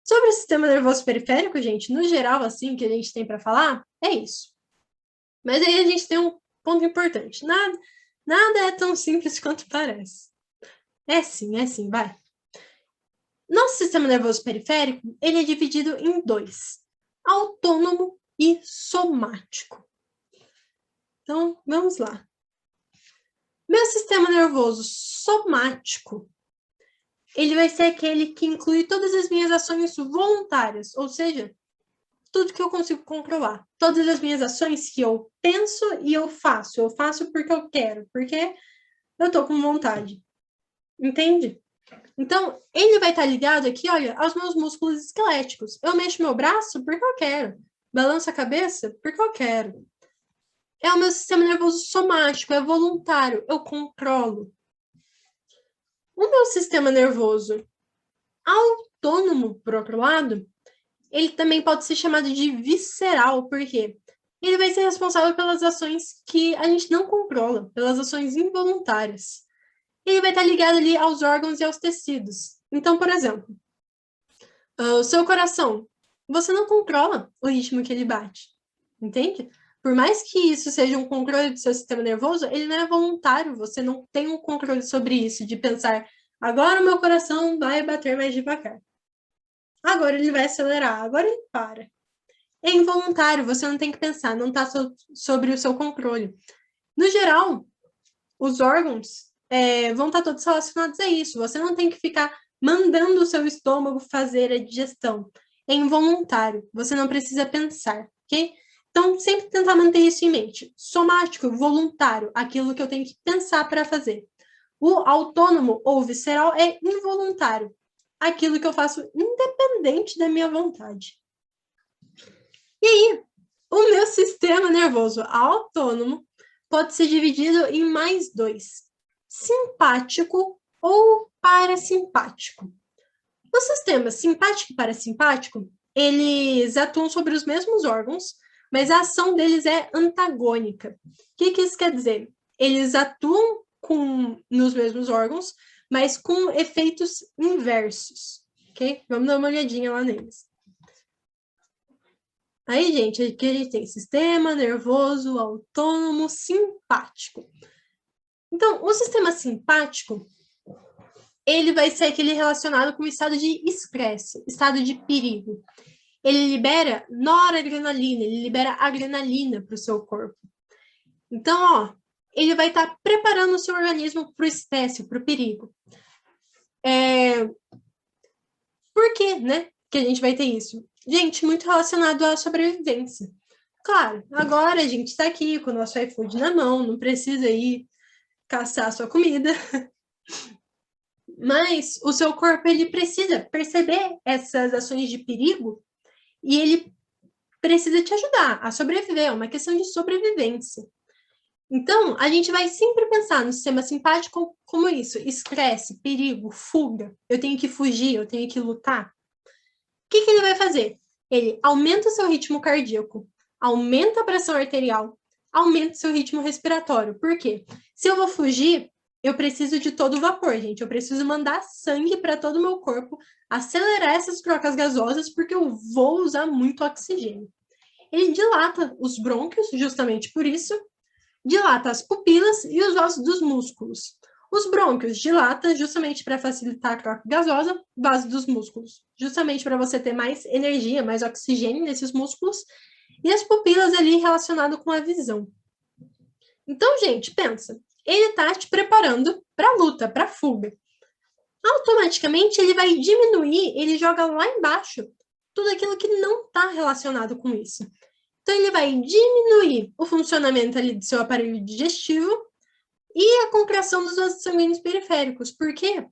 [SPEAKER 1] Sobre o sistema nervoso periférico, gente, no geral, assim, que a gente tem para falar, é isso. Mas aí a gente tem um ponto importante. Nada é tão simples quanto parece. É sim, vai. Nosso sistema nervoso periférico, ele é dividido em dois, autônomo e somático. Então, vamos lá. Meu sistema nervoso somático, ele vai ser aquele que inclui todas as minhas ações voluntárias, ou seja, tudo que eu consigo controlar. Todas as minhas ações que eu penso e eu faço. Eu faço porque eu quero, porque eu tô com vontade. Entende? Então, ele vai estar ligado aqui, olha, aos meus músculos esqueléticos. Eu mexo meu braço porque eu quero. Balanço a cabeça porque eu quero. É o meu sistema nervoso somático, é voluntário, eu controlo. O meu sistema nervoso autônomo, por outro lado, ele também pode ser chamado de visceral, porque ele vai ser responsável pelas ações que a gente não controla, pelas ações involuntárias. Ele vai estar ligado ali aos órgãos e aos tecidos. Então, por exemplo, o seu coração, você não controla o ritmo que ele bate, entende? Por mais que isso seja um controle do seu sistema nervoso, ele não é voluntário, você não tem um controle sobre isso, de pensar, agora o meu coração vai bater mais devagar. Agora ele vai acelerar, agora ele para. é involuntário, você não tem que pensar, não está sobre o seu controle. No geral, os órgãos vão estar todos relacionados a isso. Você não tem que ficar mandando o seu estômago fazer a digestão. É involuntário, você não precisa pensar, ok? Então, sempre tentar manter isso em mente. Somático, voluntário, aquilo que eu tenho que pensar para fazer. O autônomo ou visceral é involuntário, aquilo que eu faço independente da minha vontade. E aí, o meu sistema nervoso autônomo pode ser dividido em mais dois: simpático ou parasimpático. O sistema simpático e parasimpático, eles atuam sobre os mesmos órgãos, mas a ação deles é antagônica. O que isso quer dizer? Eles atuam nos mesmos órgãos, mas com efeitos inversos, ok? Vamos dar uma olhadinha lá neles. Aí, gente, aqui a gente tem sistema nervoso autônomo simpático. Então, o sistema simpático, ele vai ser aquele relacionado com o estado de estresse, estado de perigo. Ele libera noradrenalina, ele libera adrenalina para o seu corpo. Então, ó, ele vai estar preparando o seu organismo para o estresse, para o perigo. Por quê, né, que a gente vai ter isso? Gente, muito relacionado à sobrevivência. Claro, agora a gente está aqui com o nosso iFood na mão, não precisa ir caçar a sua comida. Mas o seu corpo, ele precisa perceber essas ações de perigo e ele precisa te ajudar a sobreviver, é uma questão de sobrevivência. Então, a gente vai sempre pensar no sistema simpático como isso: estresse, perigo, fuga. Eu tenho que fugir, eu tenho que lutar. O que ele vai fazer? Ele aumenta o seu ritmo cardíaco, aumenta a pressão arterial, aumenta o seu ritmo respiratório. Por quê? Se eu vou fugir, eu preciso de todo o vapor, gente. Eu preciso mandar sangue para todo o meu corpo, acelerar essas trocas gasosas, porque eu vou usar muito oxigênio. Ele dilata os brônquios, justamente por isso, dilata as pupilas e os ossos dos músculos. Os brônquios dilata justamente para facilitar a troca gasosa, base dos músculos, justamente para você ter mais energia, mais oxigênio nesses músculos, e as pupilas ali relacionado com a visão. Então, gente, pensa, ele está te preparando para a luta, para a fuga. Automaticamente ele vai diminuir, ele joga lá embaixo tudo aquilo que não está relacionado com isso. Então, ele vai diminuir o funcionamento ali do seu aparelho digestivo e a contração dos vasos sanguíneos periféricos. Por quê?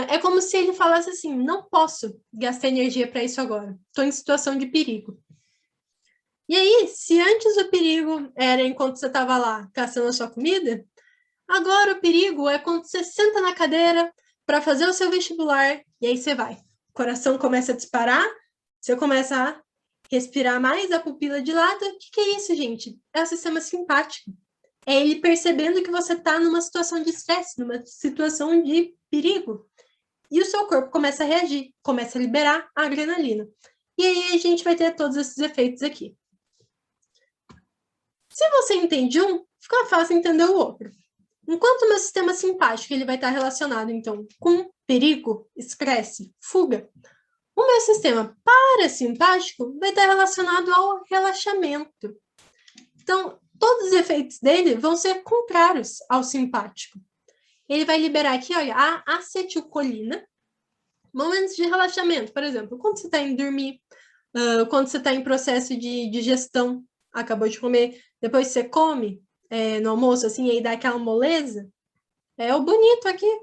[SPEAKER 1] É como se ele falasse assim: não posso gastar energia para isso agora, estou em situação de perigo. E aí, se antes o perigo era enquanto você estava lá caçando a sua comida, agora o perigo é quando você senta na cadeira para fazer o seu vestibular e aí você vai. O coração começa a disparar, você começa a respirar mais, a pupila dilata. O que é isso, gente? É o sistema simpático. É ele percebendo que você está numa situação de estresse, numa situação de perigo. E o seu corpo começa a reagir, começa a liberar a adrenalina. E aí a gente vai ter todos esses efeitos aqui. Se você entende um, fica fácil entender o outro. Enquanto o meu sistema simpático ele vai estar relacionado, então, com perigo, estresse, fuga, o meu sistema parasimpático vai estar relacionado ao relaxamento. Então, todos os efeitos dele vão ser contrários ao simpático. Ele vai liberar aqui, olha, a acetilcolina, momentos de relaxamento, por exemplo, quando você está indo dormir, quando você está em processo de digestão, acabou de comer, depois você come no almoço, assim, e aí dá aquela moleza, é o bonito aqui.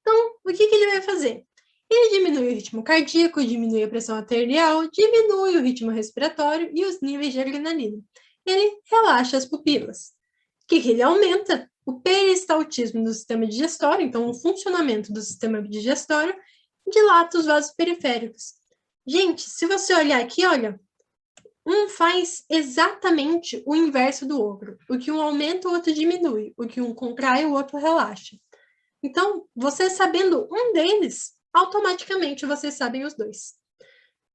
[SPEAKER 1] Então, o que ele vai fazer? Ele diminui o ritmo cardíaco, diminui a pressão arterial, diminui o ritmo respiratório e os níveis de adrenalina. Ele relaxa as pupilas. O que ele aumenta? O peristaltismo do sistema digestório, então o funcionamento do sistema digestório, dilata os vasos periféricos. Gente, se você olhar aqui, olha, um faz exatamente o inverso do outro. O que um aumenta, o outro diminui. O que um contrai, o outro relaxa. Então, você sabendo um deles, automaticamente vocês sabem os dois.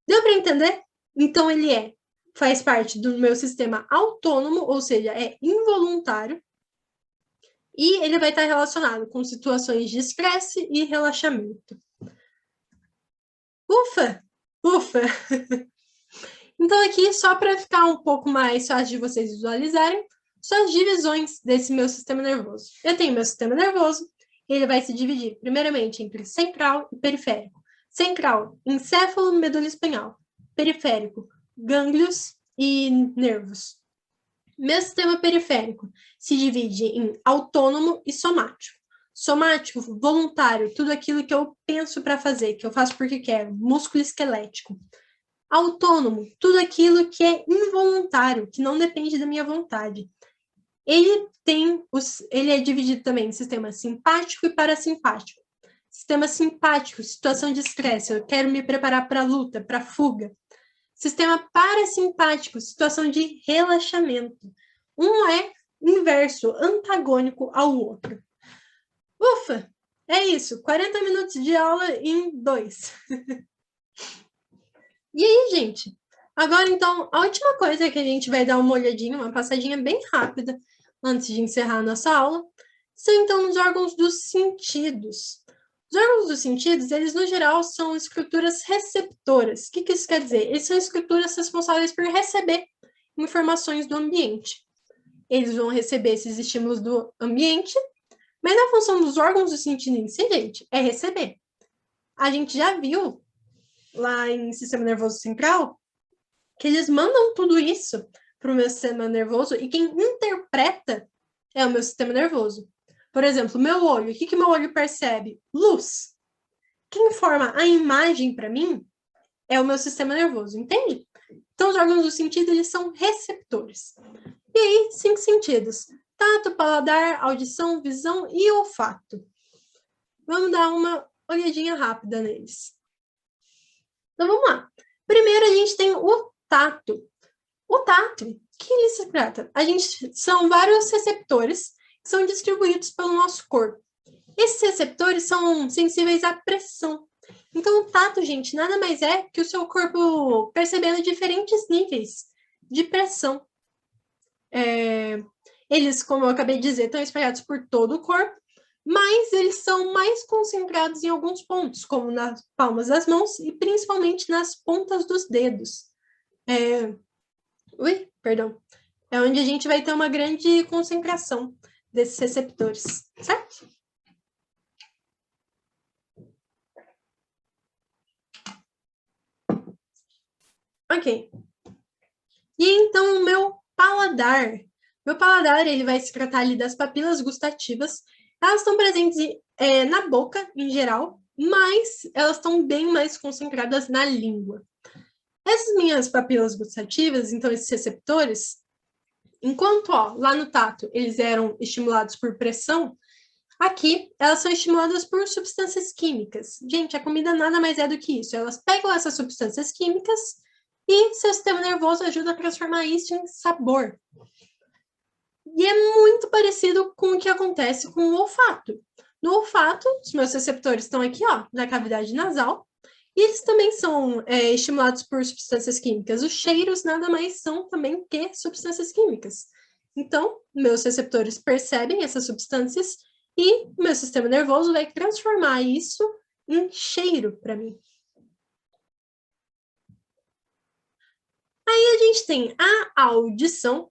[SPEAKER 1] Deu para entender? Então, ele faz parte do meu sistema autônomo, ou seja, é involuntário, e ele vai estar relacionado com situações de estresse e relaxamento. Ufa! Ufa! Então, aqui, só para ficar um pouco mais fácil de vocês visualizarem, são as divisões desse meu sistema nervoso. Eu tenho meu sistema nervoso, ele vai se dividir, primeiramente, entre central e periférico. Central, encéfalo, medula espinhal. Periférico, gânglios e nervos. Meu sistema periférico se divide em autônomo e somático. Somático, voluntário, tudo aquilo que eu penso para fazer, que eu faço porque quero, músculo esquelético. Autônomo, tudo aquilo que é involuntário, que não depende da minha vontade. Ele é dividido também em sistema simpático e parasimpático. Sistema simpático, situação de estresse, eu quero me preparar para a luta, para a fuga. Sistema parasimpático, situação de relaxamento. Um é inverso, antagônico ao outro. Ufa, é isso, 40 minutos de aula em 2. E aí, gente? Agora, então, a última coisa que a gente vai dar uma olhadinha, uma passadinha bem rápida, antes de encerrar a nossa aula, são, então, os órgãos dos sentidos. Os órgãos dos sentidos, eles, no geral, são estruturas receptoras. O que isso quer dizer? Eles são estruturas responsáveis por receber informações do ambiente. Eles vão receber esses estímulos do ambiente, mas a função dos órgãos do sentido em si, gente, é receber. A gente já viu lá em sistema nervoso central que eles mandam tudo isso para o meu sistema nervoso e quem interpreta é o meu sistema nervoso. Por exemplo, meu olho, o que meu olho percebe? Luz. Quem forma a imagem para mim é o meu sistema nervoso, entende? Então, os órgãos do sentido, eles são receptores. E aí, 5 sentidos: tato, paladar, audição, visão e olfato. Vamos dar uma olhadinha rápida neles. Então, vamos lá. Primeiro, a gente tem o tato. O tato, que ele se trata? São vários receptores que são distribuídos pelo nosso corpo. Esses receptores são sensíveis à pressão. Então, o tato, gente, nada mais é que o seu corpo percebendo diferentes níveis de pressão. Eles, como eu acabei de dizer, estão espalhados por todo o corpo, mas eles são mais concentrados em alguns pontos, como nas palmas das mãos e principalmente nas pontas dos dedos. É onde a gente vai ter uma grande concentração desses receptores, certo? Ok. E então, o meu paladar. Meu paladar, ele vai se tratar ali das papilas gustativas. Elas estão presentes na boca, em geral, mas elas estão bem mais concentradas na língua. Essas minhas papilas gustativas, então esses receptores, enquanto lá no tato eles eram estimulados por pressão, aqui elas são estimuladas por substâncias químicas. Gente, a comida nada mais é do que isso. Elas pegam essas substâncias químicas e seu sistema nervoso ajuda a transformar isso em sabor. E é muito parecido com o que acontece com o olfato. No olfato, os meus receptores estão aqui, na cavidade nasal, e eles também são estimulados por substâncias químicas. Os cheiros nada mais são também que substâncias químicas. Então, meus receptores percebem essas substâncias e o meu sistema nervoso vai transformar isso em cheiro para mim. Aí a gente tem a audição.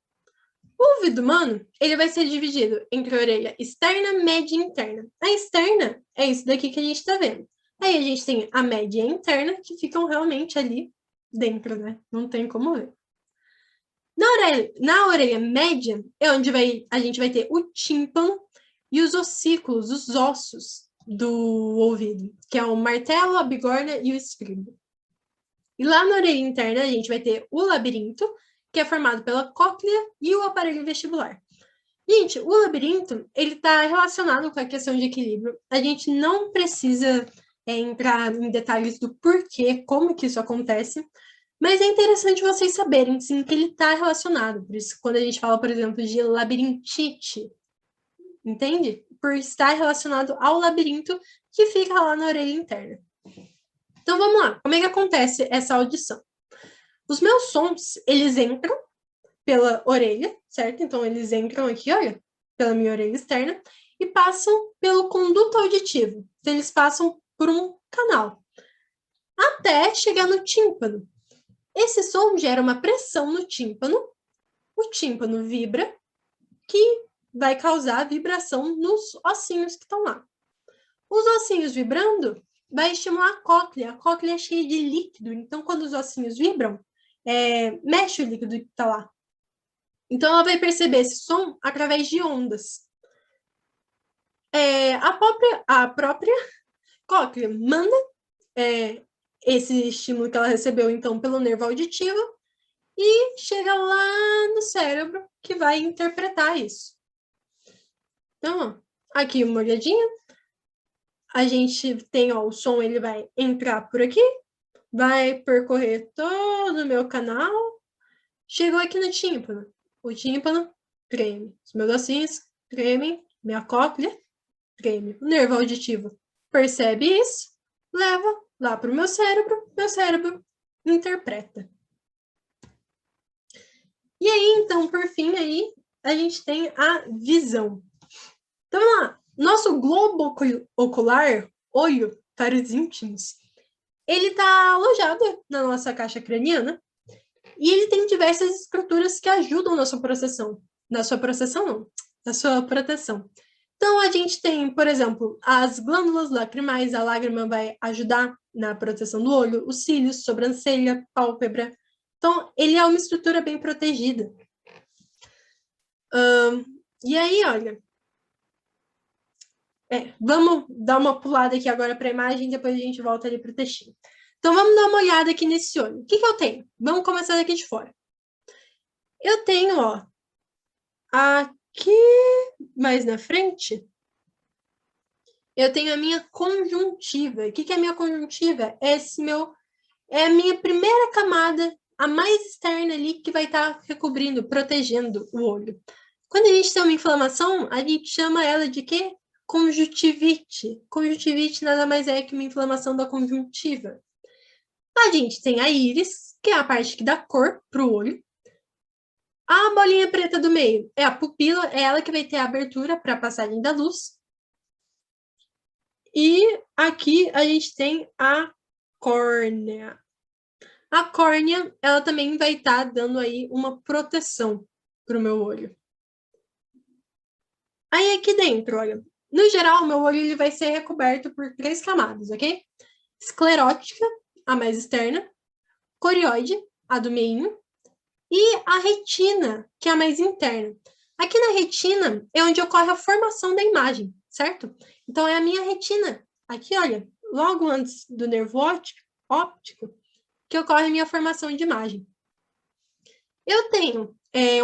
[SPEAKER 1] O ouvido humano, ele vai ser dividido entre a orelha externa, média e interna. A externa é isso daqui que a gente está vendo. Aí a gente tem a média e a interna, que ficam realmente ali dentro, né? Não tem como ver. Na orelha média é onde a gente vai ter o tímpano e os ossículos, os ossos do ouvido, que é o martelo, a bigorna e o estribo. E lá na orelha interna a gente vai ter o labirinto, que é formado pela cóclea e o aparelho vestibular. Gente, o labirinto, ele está relacionado com a questão de equilíbrio. A gente não precisa entrar em detalhes do porquê, como que isso acontece, mas é interessante vocês saberem, sim, que ele está relacionado. Por isso, quando a gente fala, por exemplo, de labirintite, entende? Por estar relacionado ao labirinto que fica lá na orelha interna. Então, vamos lá. Como é que acontece essa audição? Os meus sons, eles entram pela orelha, certo? Então, eles entram aqui, olha, pela minha orelha externa e passam pelo conduto auditivo. Então, eles passam por um canal até chegar no tímpano. Esse som gera uma pressão no tímpano, o tímpano vibra, que vai causar vibração nos ossinhos que estão lá. Os ossinhos vibrando vai estimular a cóclea. A cóclea é cheia de líquido, então quando os ossinhos vibram, mexe o líquido que está lá. Então ela vai perceber esse som através de ondas. A própria cóclea manda esse estímulo que ela recebeu, então, pelo nervo auditivo, e chega lá no cérebro, que vai interpretar isso. Então, ó, aqui uma olhadinha. A gente tem, ó, o som, ele vai entrar por aqui, vai percorrer todo o meu canal, chegou aqui no tímpano. O tímpano treme. Os meus ossinhos tremem, minha cóclea treme. O nervo auditivo percebe isso, leva lá para o meu cérebro interpreta. E aí, então, por fim, aí, a gente tem a visão. Então, vamos lá. Nosso globo ocular, olho para os íntimos, ele está alojado na nossa caixa craniana e ele tem diversas estruturas que ajudam na sua proteção. Na sua proteção. Então, a gente tem, por exemplo, as glândulas lacrimais, a lágrima vai ajudar na proteção do olho, os cílios, sobrancelha, pálpebra. Então, ele é uma estrutura bem protegida. E aí, olha, vamos dar uma pulada aqui agora para a imagem, depois a gente volta ali para o textinho. Então, vamos dar uma olhada aqui nesse olho. O que eu tenho? Vamos começar daqui de fora. Eu tenho, ó, aqui mais na frente, eu tenho a minha conjuntiva. O que é a minha conjuntiva? É a minha primeira camada, a mais externa ali, que vai estar recobrindo, protegendo o olho. Quando a gente tem uma inflamação, a gente chama ela de quê? Conjuntivite. Conjuntivite nada mais é que uma inflamação da conjuntiva. A gente tem a íris, que é a parte que dá cor para o olho. A bolinha preta do meio é a pupila, é ela que vai ter a abertura para a passagem da luz. E aqui a gente tem a córnea. A córnea, ela também vai estar dando aí uma proteção para o meu olho. Aí aqui dentro, olha, no geral, o meu olho ele vai ser recoberto por 3 camadas, ok? Esclerótica, a mais externa, corióide, a do meio, e a retina, que é a mais interna. Aqui na retina é onde ocorre a formação da imagem, certo? Então, é a minha retina. Aqui, olha, logo antes do nervo óptico, que ocorre a minha formação de imagem. Eu tenho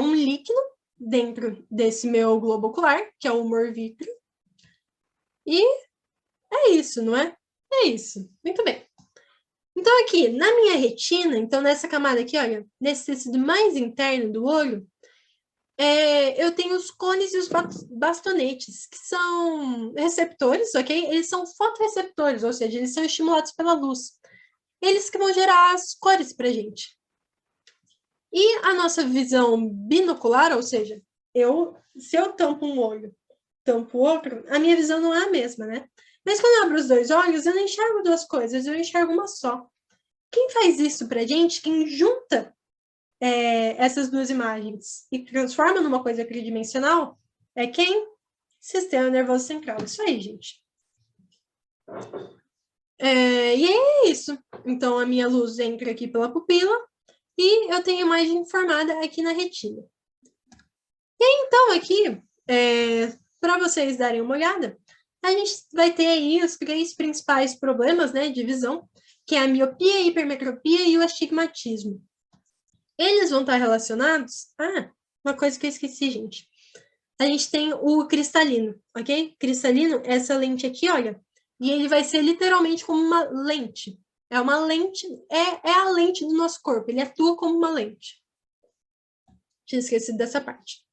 [SPEAKER 1] um líquido dentro desse meu globo ocular, que é o humor vítreo. E é isso, não é? É isso. Muito bem. Então, aqui, na minha retina, então nessa camada aqui, olha, nesse tecido mais interno do olho, eu tenho os cones e os bastonetes, que são receptores, ok? Eles são fotorreceptores, ou seja, eles são estimulados pela luz. Eles que vão gerar as cores pra gente. E a nossa visão binocular, ou seja, se eu tampo um olho, tampo o outro, a minha visão não é a mesma, né? Mas quando eu abro os 2 olhos, eu não enxergo 2 coisas, eu enxergo uma só. Quem faz isso pra gente, quem junta essas 2 imagens e transforma numa coisa tridimensional, é quem? Sistema nervoso central. Isso aí, gente. E é isso. Então, a minha luz entra aqui pela pupila e eu tenho a imagem formada aqui na retina. E então, aqui, para vocês darem uma olhada, a gente vai ter aí os 3 principais problemas, né, de visão, que é a miopia, a hipermetropia e o astigmatismo. Eles vão estar relacionados... uma coisa que eu esqueci, gente. A gente tem o cristalino, ok? Cristalino, essa lente aqui, olha, e ele vai ser literalmente como uma lente. É uma lente, é a lente do nosso corpo, ele atua como uma lente. Tinha esquecido dessa parte.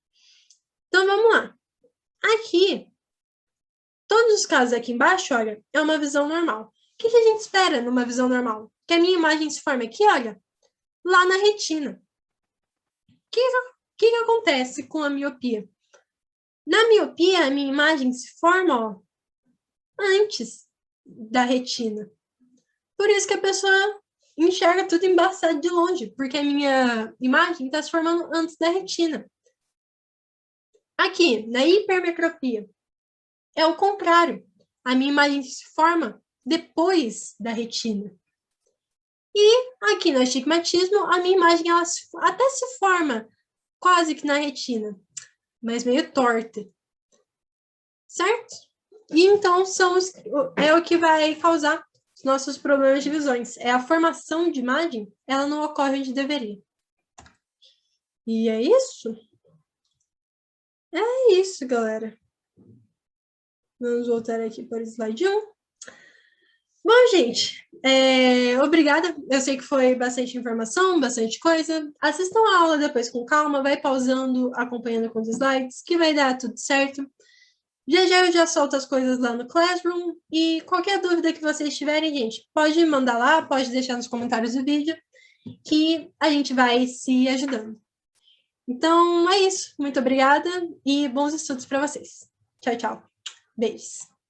[SPEAKER 1] Então, vamos lá. Aqui, todos os casos aqui embaixo, olha, é uma visão normal. O que a gente espera numa visão normal? Que a minha imagem se forme aqui, olha, lá na retina. O que acontece com a miopia? Na miopia, a minha imagem se forma, ó, antes da retina. Por isso que a pessoa enxerga tudo embaçado de longe, porque a minha imagem está se formando antes da retina. Aqui, na hipermetropia, é o contrário. A minha imagem se forma depois da retina. E aqui no astigmatismo, a minha imagem ela até se forma quase que na retina, mas meio torta. Certo? E então é o que vai causar os nossos problemas de visões. É a formação de imagem, ela não ocorre onde deveria. E é isso? É isso, galera. Vamos voltar aqui para o slide 1. Bom, gente, obrigada. Eu sei que foi bastante informação, bastante coisa. Assistam a aula depois com calma, vai pausando, acompanhando com os slides, que vai dar tudo certo. Já eu já solto as coisas lá no Classroom e qualquer dúvida que vocês tiverem, gente, pode mandar lá, pode deixar nos comentários do vídeo, que a gente vai se ajudando. Então, é isso. Muito obrigada e bons estudos para vocês. Tchau, tchau. Beijos.